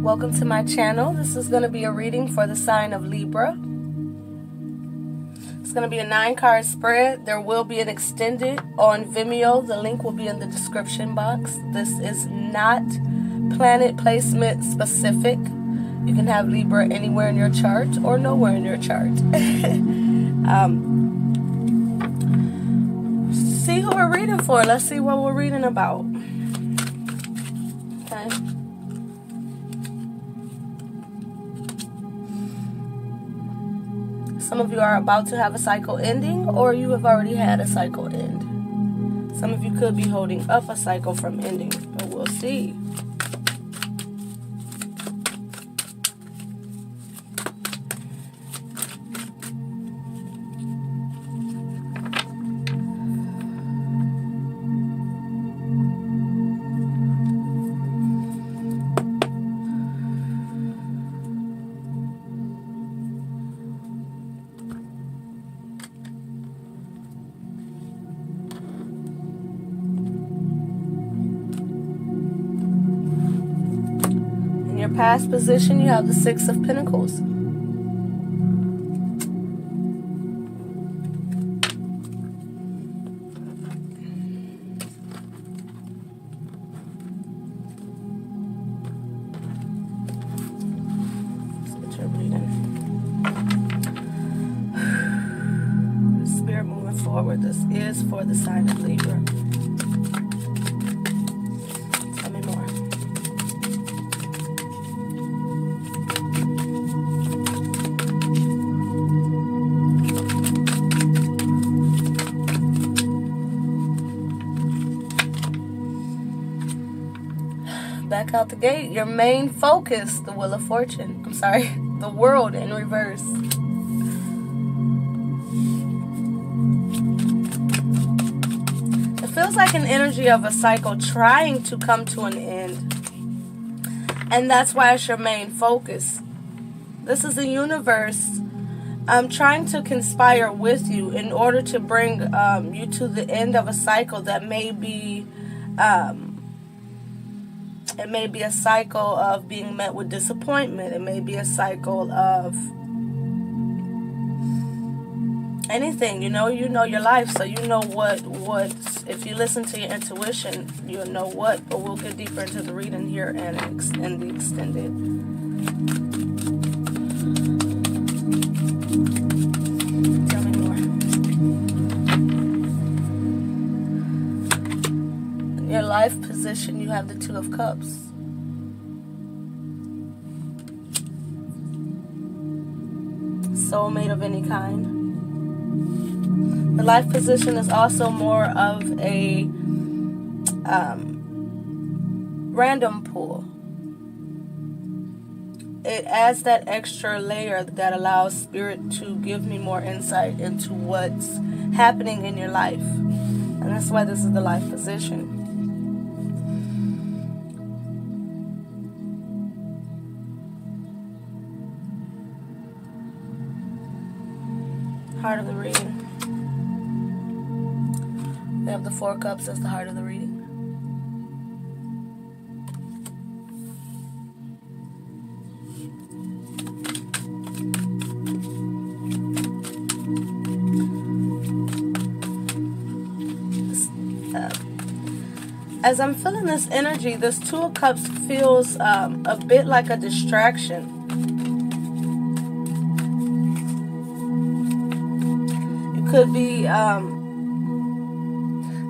Welcome to my channel. This is going to be a reading for the sign of Libra. It's going to be a 9-card spread. There will be an extended on Vimeo. The link will be in the description box. This is not planet placement specific. You can have Libra anywhere in your chart or nowhere in your chart. See who we're reading for. Let's see what we're reading about. Okay. Some of you are about to have a cycle ending, or you have already had a cycle end. Some of you could be holding up a cycle from ending, but we'll see. Past position, you have the 6 of Pentacles. Let's get your reading. Spirit moving forward. This is for the sign of Libra. Back out the gate, your main focus, the Wheel of Fortune. I'm sorry, the World in reverse. It feels like an energy of a cycle trying to come to an end. And that's why it's your main focus. This is the universe trying to conspire with you in order to bring you to the end of a cycle that may be... It may be a cycle of being met with disappointment. It may be a cycle of anything. You know your life, so you know what if you listen to your intuition, you'll know what. But we'll get deeper into the reading here and in the extended. Tell me more. In your life position, you have the 2 of Cups. Soulmate of any kind. The life position is also more of a random pull. It adds that extra layer that allows Spirit to give me more insight into what's happening in your life. And that's why this is the life position. Heart of the reading. We have the 4 cups as the heart of the reading. As I'm feeling this energy, this 2 of Cups feels a bit like a distraction. Could be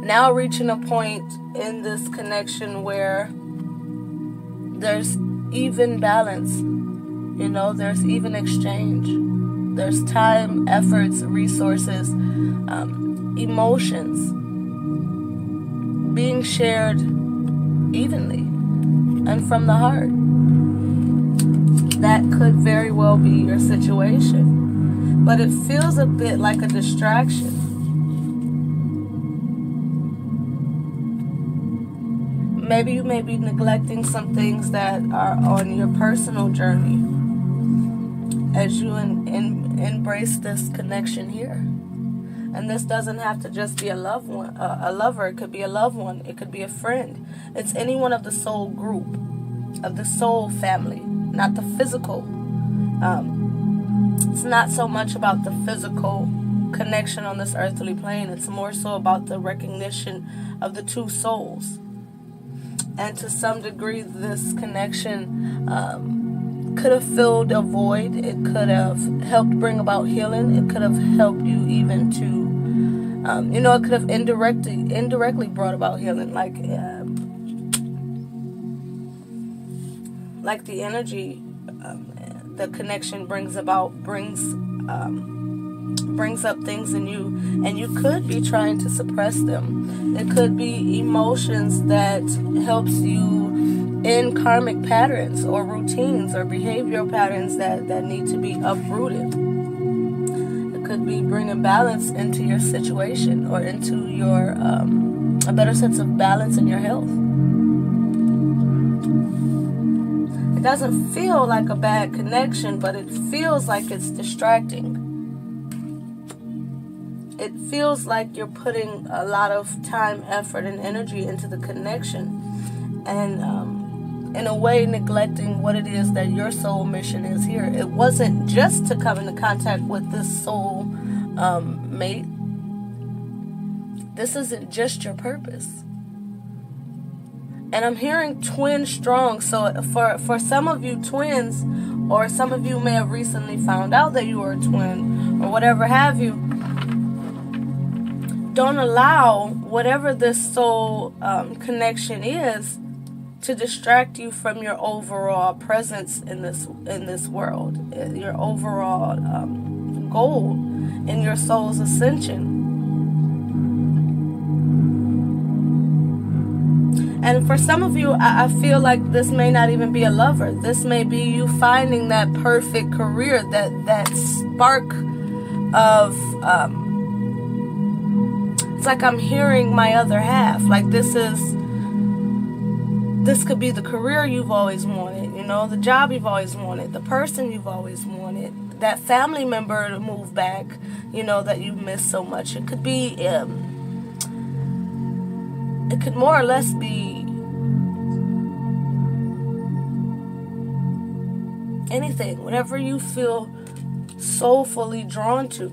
now reaching a point in this connection where there's even balance, there's even exchange, there's time, efforts, resources, emotions being shared evenly and from the heart. That could very well be your situation. But it feels a bit like a distraction. Maybe you may be neglecting some things that are on your personal journey as you embrace this connection here. And this doesn't have to just be a loved one, a lover. It could be a loved one. It could be a friend. It's any one of the soul group. of the soul family, not the physical. It's not so much about the physical connection on this earthly plane. It's more so about the recognition of the two souls. And to some degree, this connection could have filled a void. It could have helped bring about healing. It could have helped you even to, it could have indirectly brought about healing, like the energy, the connection brings up things in you, and you could be trying to suppress them. It could be emotions that helps you in karmic patterns or routines or behavioral patterns that need to be uprooted. It could be bringing balance into your situation or into your a better sense of balance in your health. It doesn't feel like a bad connection, but it feels like it's distracting. It feels like you're putting a lot of time, effort, and energy into the connection, and in a way neglecting what it is that your soul mission is here. It wasn't just to come into contact with this soul mate. This isn't just your purpose. And I'm hearing twin strong. So for some of you twins, or some of you may have recently found out that you were a twin, or whatever have you, don't allow whatever this soul connection is to distract you from your overall presence in this world, your overall goal in your soul's ascension. And for some of you, I feel like this may not even be a lover. This may be you finding that perfect career, that spark of it's like I'm hearing my other half. Like this could be the career you've always wanted, the job you've always wanted, the person you've always wanted, that family member to move back, that you miss so much. It could be, it could more or less be anything, whatever you feel soulfully drawn to.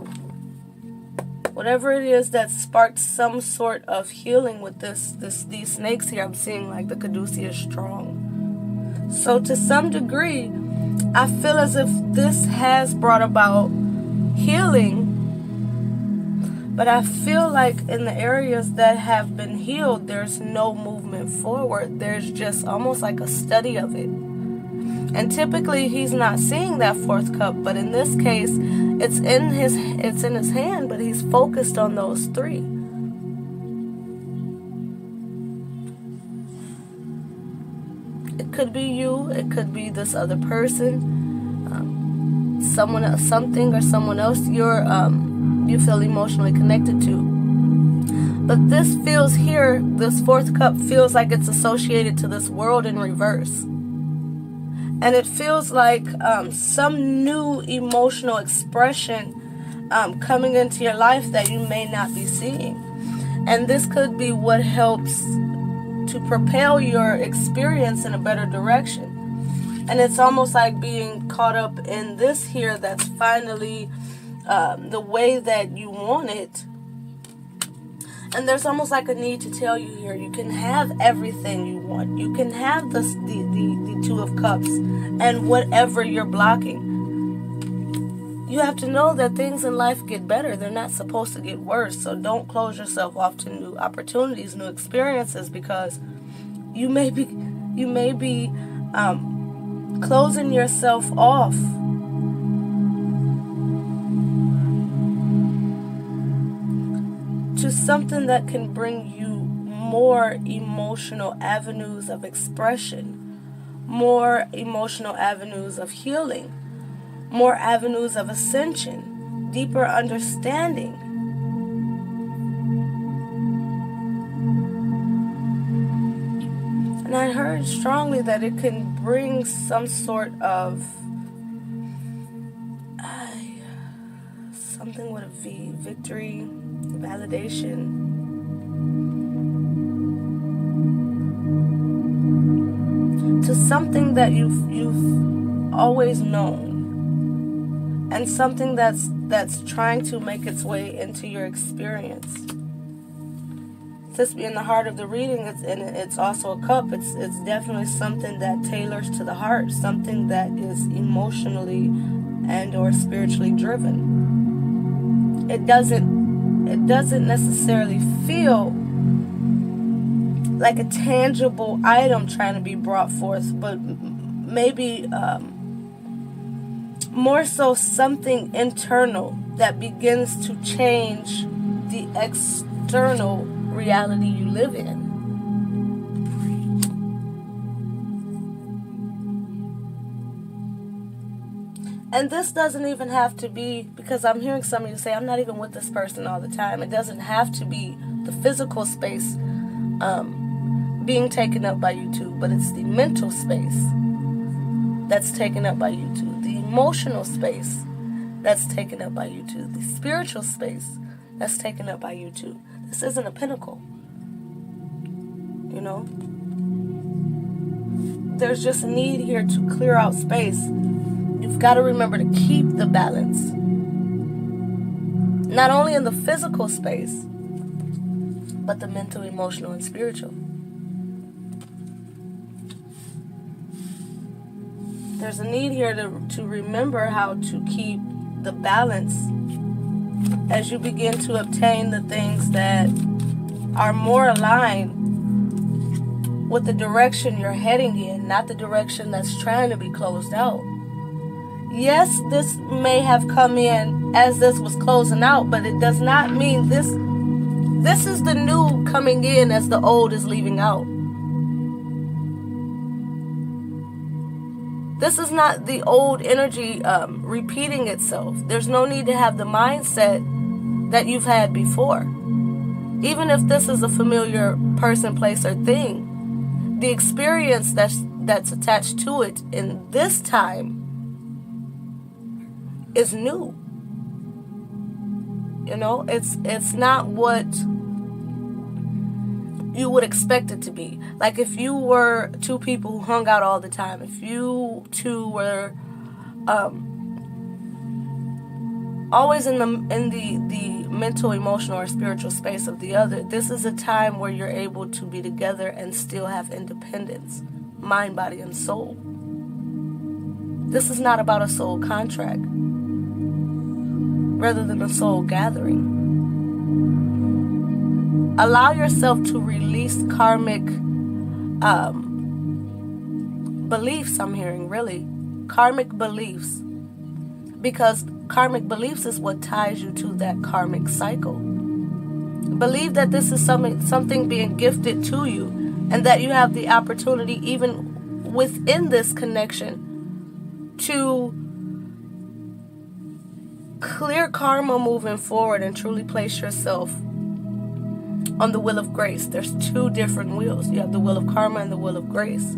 Whatever it is that sparked some sort of healing with these snakes here, I'm seeing like the caduceus is strong. So to some degree, I feel as if this has brought about healing, but I feel like in the areas that have been healed, there's no movement forward. There's just almost like a study of it. And typically he's not seeing that fourth cup, but in this case, it's in his hand, but he's focused on those three. It could be you, it could be this other person, someone else, something or someone else you feel emotionally connected to. But this feels here, this fourth cup feels like it's associated to this world in reverse. And it feels like some new emotional expression coming into your life that you may not be seeing. And this could be what helps to propel your experience in a better direction. And it's almost like being caught up in this here that's finally the way that you want it. And there's almost like a need to tell you here, you can have everything you want. You can have the Two of Cups and whatever you're blocking. You have to know that things in life get better. They're not supposed to get worse. So don't close yourself off to new opportunities, new experiences, because you may be closing yourself off to something that can bring you more emotional avenues of expression, more emotional avenues of healing, more avenues of ascension, deeper understanding. And I heard strongly that it can bring some sort of something with a V, victory, validation. To something that you've always known, and something that's trying to make its way into your experience. This being the heart of the reading, it's also a cup. It's definitely something that tailors to the heart, something that is emotionally and or spiritually driven. It doesn't necessarily feel like a tangible item trying to be brought forth, but maybe more so something internal that begins to change the external reality you live in. And this doesn't even have to be, because I'm hearing some of you say, I'm not even with this person all the time. It doesn't have to be the physical space being taken up by you two, but it's the mental space that's taken up by you two, the emotional space that's taken up by you two, the spiritual space that's taken up by you two. This isn't a pinnacle, you know. There's just a need here to clear out space. You've got to remember to keep the balance, not only in the physical space, but the mental, emotional, and spiritual. There's a need here to remember how to keep the balance as you begin to obtain the things that are more aligned with the direction you're heading in, not the direction that's trying to be closed out. Yes, this may have come in as this was closing out, but it does not mean this is the new coming in as the old is leaving out. This is not the old energy repeating itself. There's no need to have the mindset that you've had before. Even if this is a familiar person, place, or thing, the experience that's attached to it in this time is new. You know, it's not what you would expect it to be. Like if you were two people who hung out all the time, if you two were always in the mental, emotional, or spiritual space of the other, this is a time where you're able to be together and still have independence, mind, body, and soul. This is not about a soul contract, rather than a soul gathering. Allow yourself to release karmic beliefs, I'm hearing, really. Karmic beliefs. Because karmic beliefs is what ties you to that karmic cycle. Believe that this is something being gifted to you, and that you have the opportunity, even within this connection, to clear karma moving forward and truly place yourself on the wheel of grace. There's two different wheels. You have the wheel of karma and the wheel of grace.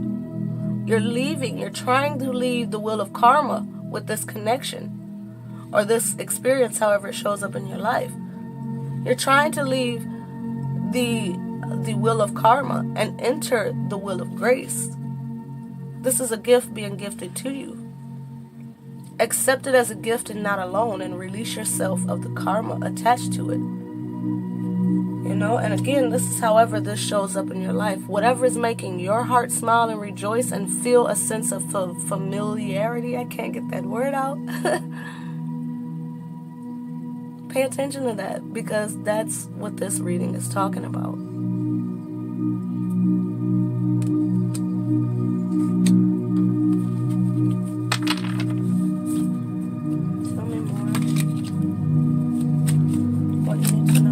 You're trying to leave the wheel of karma with this connection or this experience, however it shows up in your life. You're trying to leave the wheel of karma and enter the wheel of grace. This is a gift being gifted to you. Accept it as a gift and not alone, and release yourself of the karma attached to it. You know, and again, this is however this shows up in your life. Whatever is making your heart smile and rejoice and feel a sense of familiarity. I can't get that word out. Pay attention to that, because that's what this reading is talking about. Tell me more. What you need to know.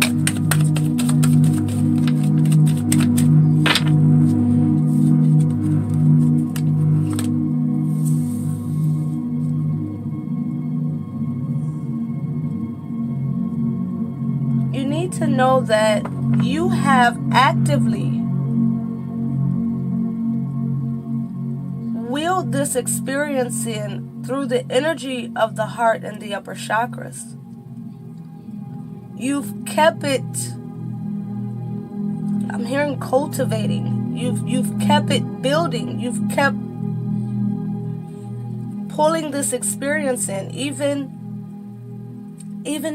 You need to know that you have actively willed this experience in through the energy of the heart and the upper chakras. You've kept it, I'm hearing cultivating. You've kept it building. You've kept pulling this experience in, even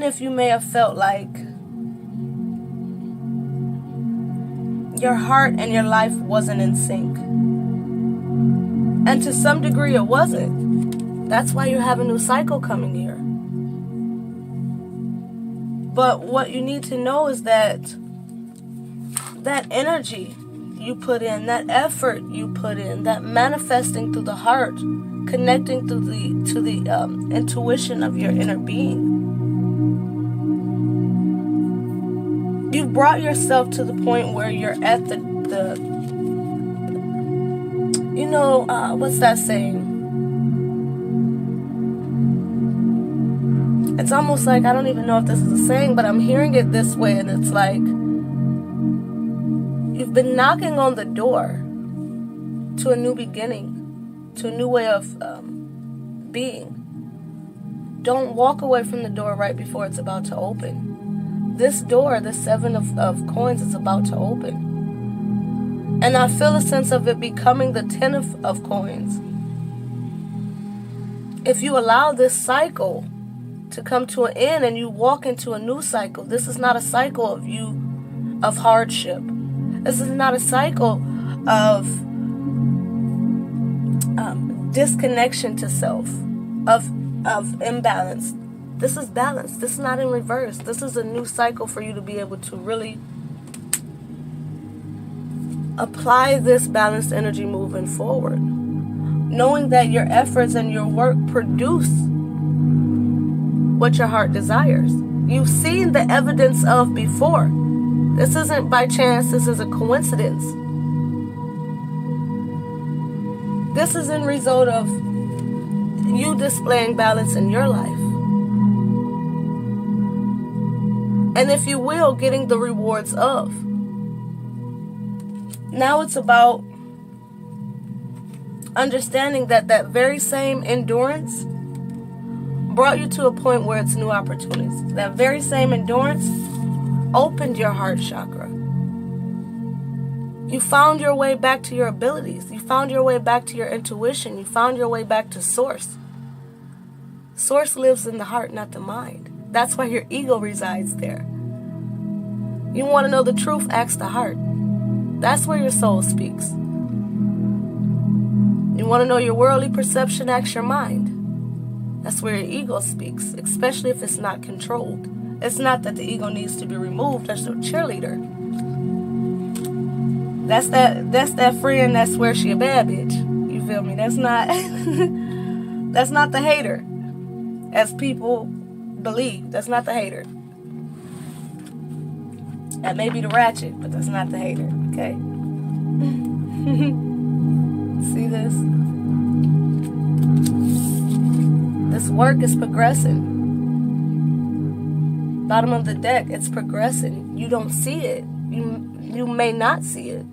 if you may have felt like your heart and your life wasn't in sync. And to some degree it wasn't. That's why you have a new cycle coming here. But what you need to know is that energy you put in, that effort you put in, that manifesting through the heart, connecting to the intuition of your inner being. You've brought yourself to the point where you're at the what's that saying? It's almost like, I don't even know if this is a saying, but I'm hearing it this way, and it's like, you've been knocking on the door to a new beginning, to a new way of being. Don't walk away from the door right before it's about to open. This door, the 7 of coins, is about to open. And I feel a sense of it becoming the 10 of coins. If you allow this cycle to come to an end and you walk into a new cycle, this is not a cycle of hardship. This is not a cycle of disconnection to self, of imbalance. This is balance. This is not in reverse. This is a new cycle for you to be able to really apply this balanced energy moving forward, knowing that your efforts and your work produce what your heart desires. You've seen the evidence of before. This isn't by chance. This is a coincidence. This is in result of you displaying balance in your life. And if you will, getting the rewards of. Now it's about understanding that that very same endurance brought you to a point where it's new opportunities. That very same endurance opened your heart chakra. You found your way back to your abilities. You found your way back to your intuition. You found your way back to source. Source lives in the heart, not the mind. That's why your ego resides there. You want to know the truth? Ask the heart. That's where your soul speaks. You want to know your worldly perception? Ask your mind. That's where your ego speaks, especially if it's not controlled. It's not that the ego needs to be removed. That's a cheerleader. That's that friend that swears she a bad bitch. You feel me? That's not that's not the hater, as people believe. That's not the hater. That may be the ratchet, but that's not the hater. Okay? See this? This work is progressing. Bottom of the deck, it's progressing. You don't see it. You may not see it.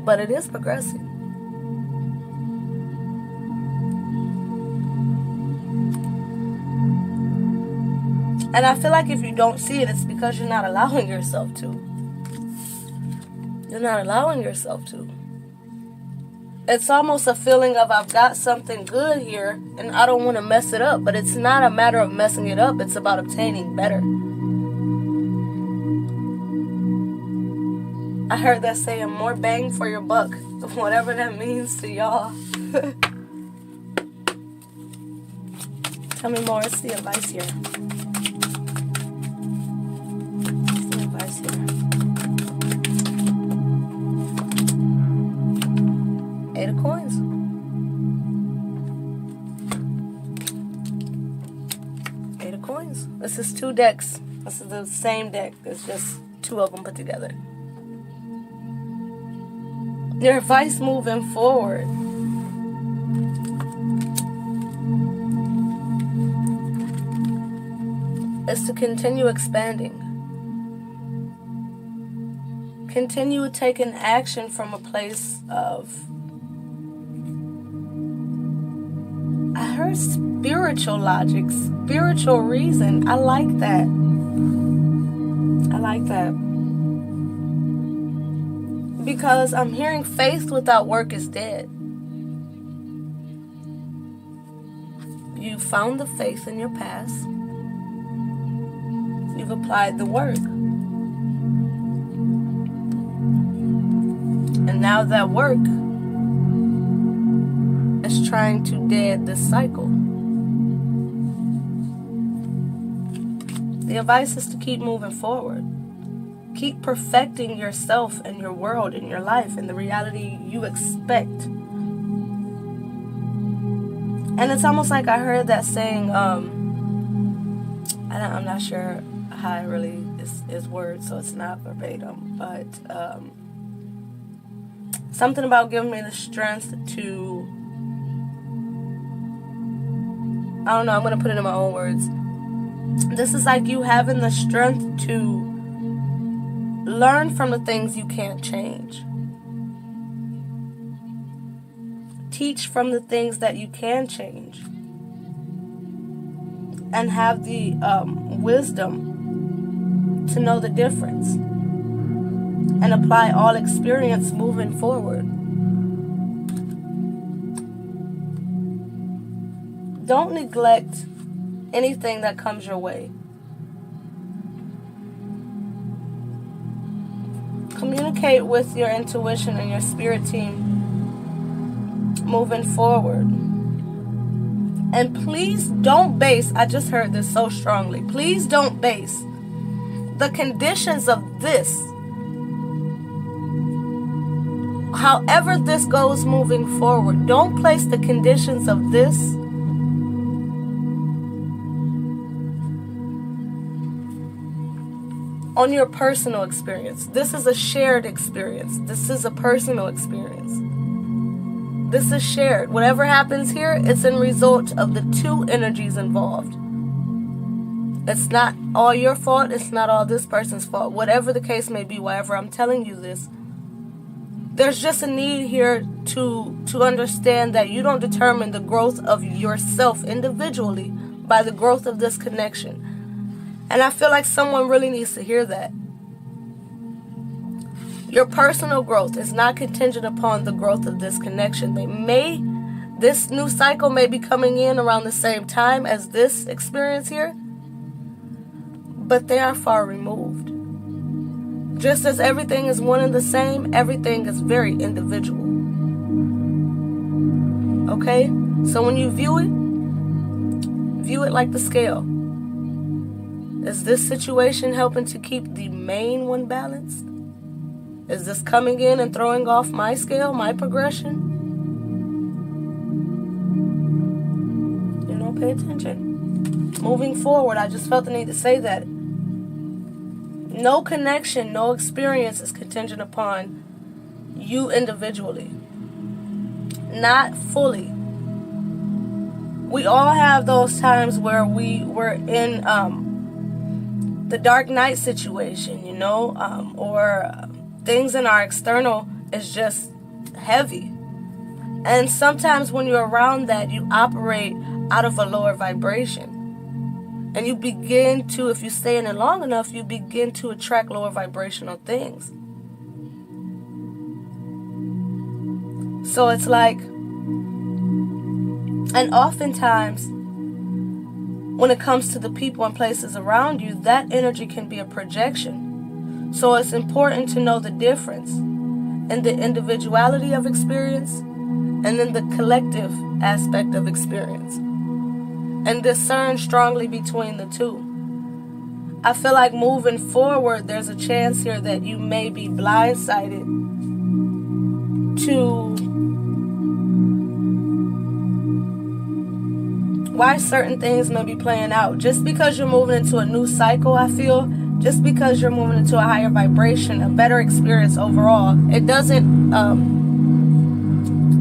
But it is progressing. And I feel like if you don't see it, it's because you're not allowing yourself to. You're not allowing yourself to. It's almost a feeling of, I've got something good here and I don't want to mess it up. But it's not a matter of messing it up. It's about obtaining better. I heard that saying, more bang for your buck. Whatever that means to y'all. Tell me more. It's the advice here. It's the advice here. 8 of coins. Eight of coins. This is 2 decks. This is the same deck. It's just 2 of them put together. Your advice moving forward is to continue expanding. Continue taking action from a place of, I heard spiritual logic, spiritual reason. I like that. I like that. Because I'm hearing faith without work is dead. You found the faith in your past. You've applied the work. And now that work is trying to dead this cycle. The advice is to keep moving forward. Keep perfecting yourself and your world and your life and the reality you expect. And it's almost like I heard that saying, I'm not sure how it really is worded, so it's not verbatim, but something about giving me the strength to, I don't know, I'm going to put it in my own words. This is like you having the strength to learn from the things you can't change. Teach from the things that you can change. And have the wisdom to know the difference. And apply all experience moving forward. Don't neglect anything that comes your way. Communicate with your intuition and your spirit team moving forward. And please don't base, I just heard this so strongly, please don't base the conditions of this, however this goes moving forward, don't place the conditions of this on your personal experience. This is a shared experience. This is a personal experience. This is shared. Whatever happens here, it's in result of the two energies involved. It's not all your fault. It's not all this person's fault. Whatever the case may be, wherever I'm telling you this, there's just a need here to understand that you don't determine the growth of yourself individually by the growth of this connection. And I feel like someone really needs to hear that. Your personal growth is not contingent upon the growth of this connection. This new cycle may be coming in around the same time as this experience here, but they are far removed. Just as everything is one and the same, everything is very individual. Okay? So when you view it like the scale. Is this situation helping to keep the main one balanced? Is this coming in and throwing off my scale, my progression? Pay attention. Moving forward, I just felt the need to say that. No connection, no experience is contingent upon you individually. Not fully. We all have those times where we were in the dark night situation, or things in our external is just heavy. And sometimes when you're around that, you operate out of a lower vibration. And you begin to, if you stay in it long enough, you begin to attract lower vibrational things. So it's like, and oftentimes, when it comes to the people and places around you, that energy can be a projection. So it's important to know the difference in the individuality of experience and in the collective aspect of experience. And discern strongly between the two. I feel like moving forward, there's a chance here that you may be blindsided to why certain things may be playing out. Just because you're moving into a new cycle, I feel, just because you're moving into a higher vibration, a better experience overall, it doesn't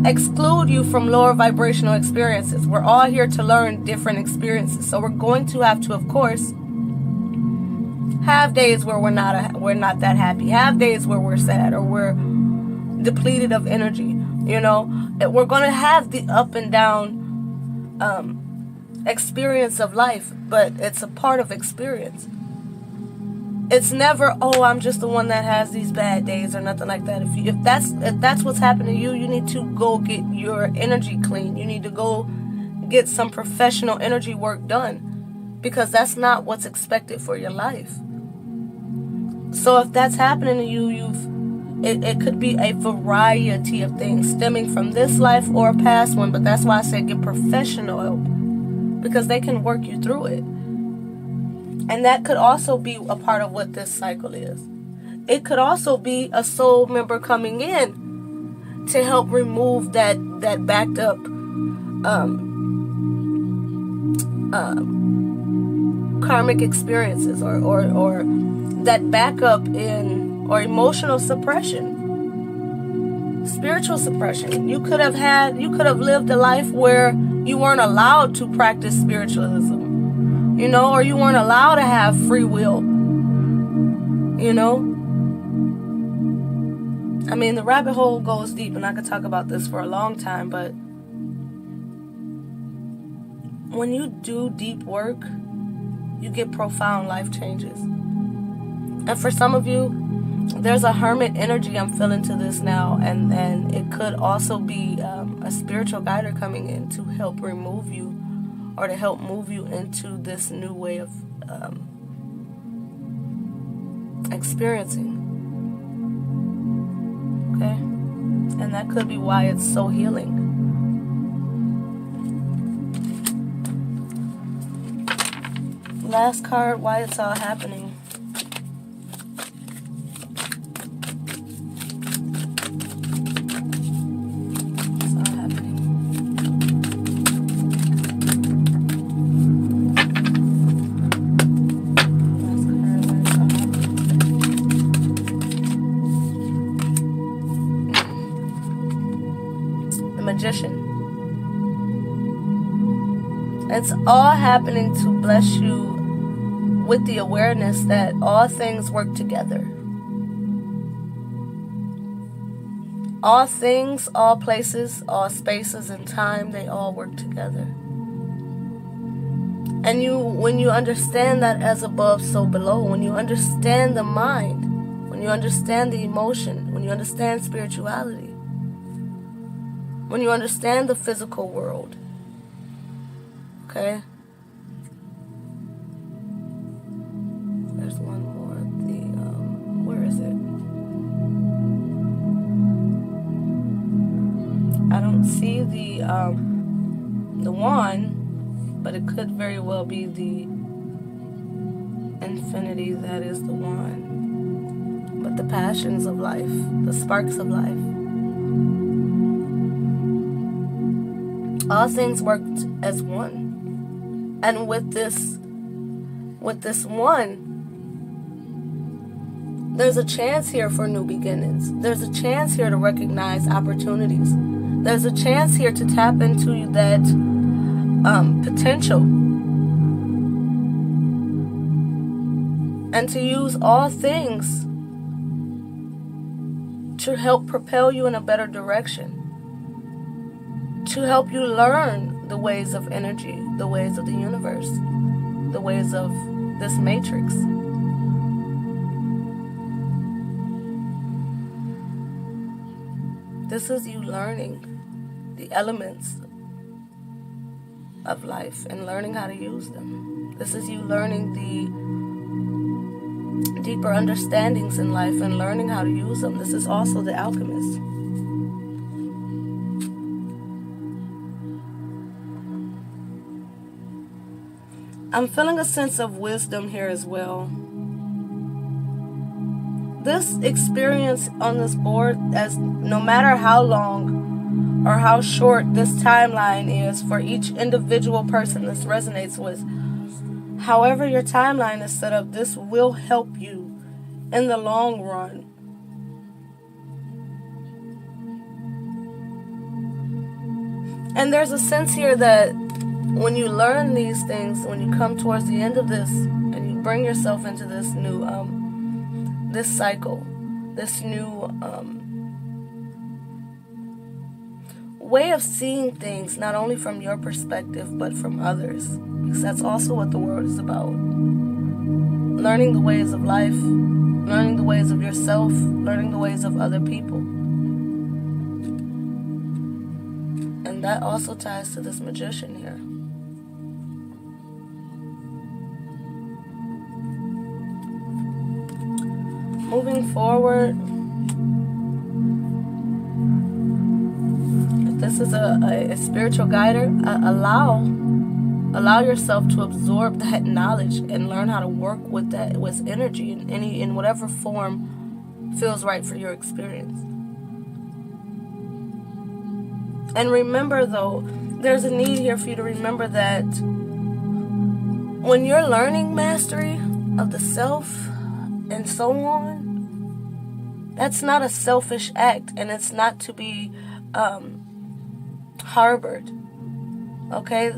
exclude you from lower vibrational experiences. We're all here to learn different experiences. So we're going to have to, of course, have days where we're not that happy, have days where we're sad or we're depleted of energy. We're going to have the up and down experience of life, but it's a part of experience. It's never, I'm just the one that has these bad days or nothing like that. If that's what's happening to you, you need to go get your energy clean. You need to go get some professional energy work done, because that's not what's expected for your life. So if that's happening to you, it could be a variety of things stemming from this life or a past one. But that's why I said get professional help, because they can work you through it. And that could also be a part of what this cycle is. It could also be a soul member coming in to help remove that backed up karmic experiences, or that backup in, or emotional suppression, spiritual suppression. You could have lived a life where you weren't allowed to practice spiritualism, or you weren't allowed to have free will, I mean, the rabbit hole goes deep, and I could talk about this for a long time, but when you do deep work, you get profound life changes. And for some of you, there's a hermit energy I'm feeling to this now, and it could also be a spiritual guider coming in to help remove you, or to help move you into this new way of experiencing. Okay? And that could be why it's so healing. Last card, why it's all happening. It's all happening. Last card, why it's all happening. The Magician. It's all happening to bless you with the awareness that all things work together. All things, all places, all spaces and time, they all work together. And when you understand that as above, so below, when you understand the mind, when you understand the emotion, when you understand spirituality, when you understand the physical world, okay? There's one more. Where is it? I don't see the wand, but it could very well be the infinity that is the wand. But the passions of life, the sparks of life. All things worked as one. And with this one, there's a chance here for new beginnings. There's a chance here to recognize opportunities. There's a chance here to tap into that potential. And to use all things to help propel you in a better direction. To help you learn the ways of energy, the ways of the universe, the ways of this matrix. This is you learning the elements of life and learning how to use them. This is you learning the deeper understandings in life and learning how to use them. This is also the alchemist. I'm feeling a sense of wisdom here as well. This experience on this board, as no matter how long or how short this timeline is for each individual person this resonates with, however your timeline is set up, this will help you in the long run. And there's a sense here that when you learn these things, when you come towards the end of this and you bring yourself into this new this cycle, this new way of seeing things, not only from your perspective but from others, because that's also what the world is about. Learning the ways of life, learning the ways of yourself, learning the ways of other people. And that also ties to this Magician here. Moving forward, if this is a spiritual guider, allow yourself to absorb that knowledge and learn how to work with that, with energy in whatever form feels right for your experience. And remember, though, there's a need here for you to remember that when you're learning mastery of the self and so on, that's not a selfish act, and it's not to be harbored. Okay?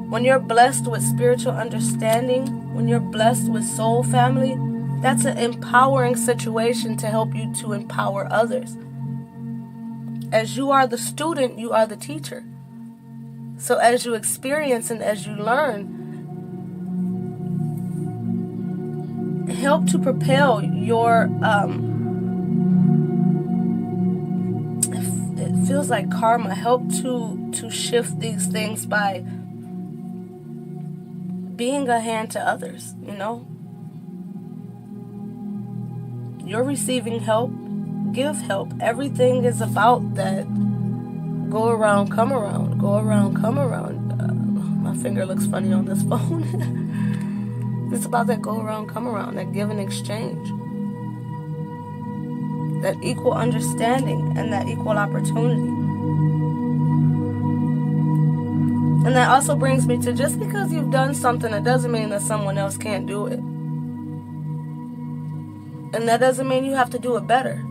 When you're blessed with spiritual understanding, when you're blessed with soul family, that's an empowering situation to help you to empower others. As you are the student, you are the teacher. So as you experience and as you learn, help to propel your, it feels like karma, help to shift these things by being a hand to others, you know? You're receiving help. Give help. Everything is about that go around, come around. Go around, come around. My finger looks funny on this phone. It's about that go around, come around, that give and exchange, that equal understanding and that equal opportunity. And that also brings me to, just because you've done something, it doesn't mean that someone else can't do it. And that doesn't mean you have to do it better.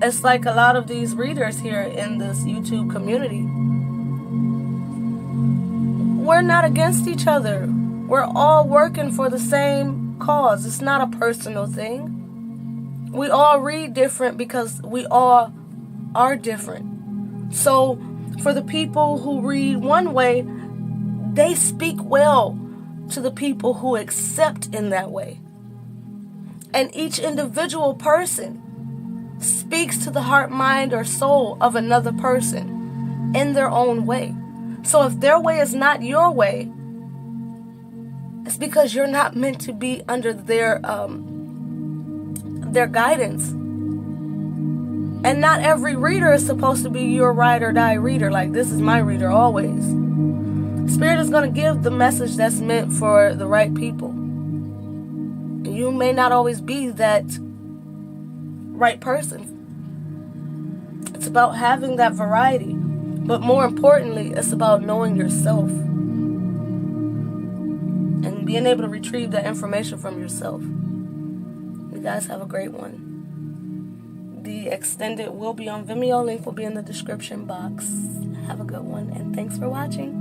It's like a lot of these readers here in this YouTube community. We're not against each other. We're all working for the same cause. It's not a personal thing. We all read different because we all are different. So for the people who read one way, they speak well to the people who accept in that way. And each individual person speaks to the heart, mind, or soul of another person in their own way. So if their way is not your way, it's because you're not meant to be under their guidance. And not every reader is supposed to be your ride or die reader. Like, this is my reader always. Spirit is going to give the message that's meant for the right people. You may not always be that right person. It's about having that variety. But more importantly, it's about knowing yourself. And being able to retrieve that information from yourself. You guys have a great one. The extended will be on Vimeo. Link will be in the description box. Have a good one, and thanks for watching.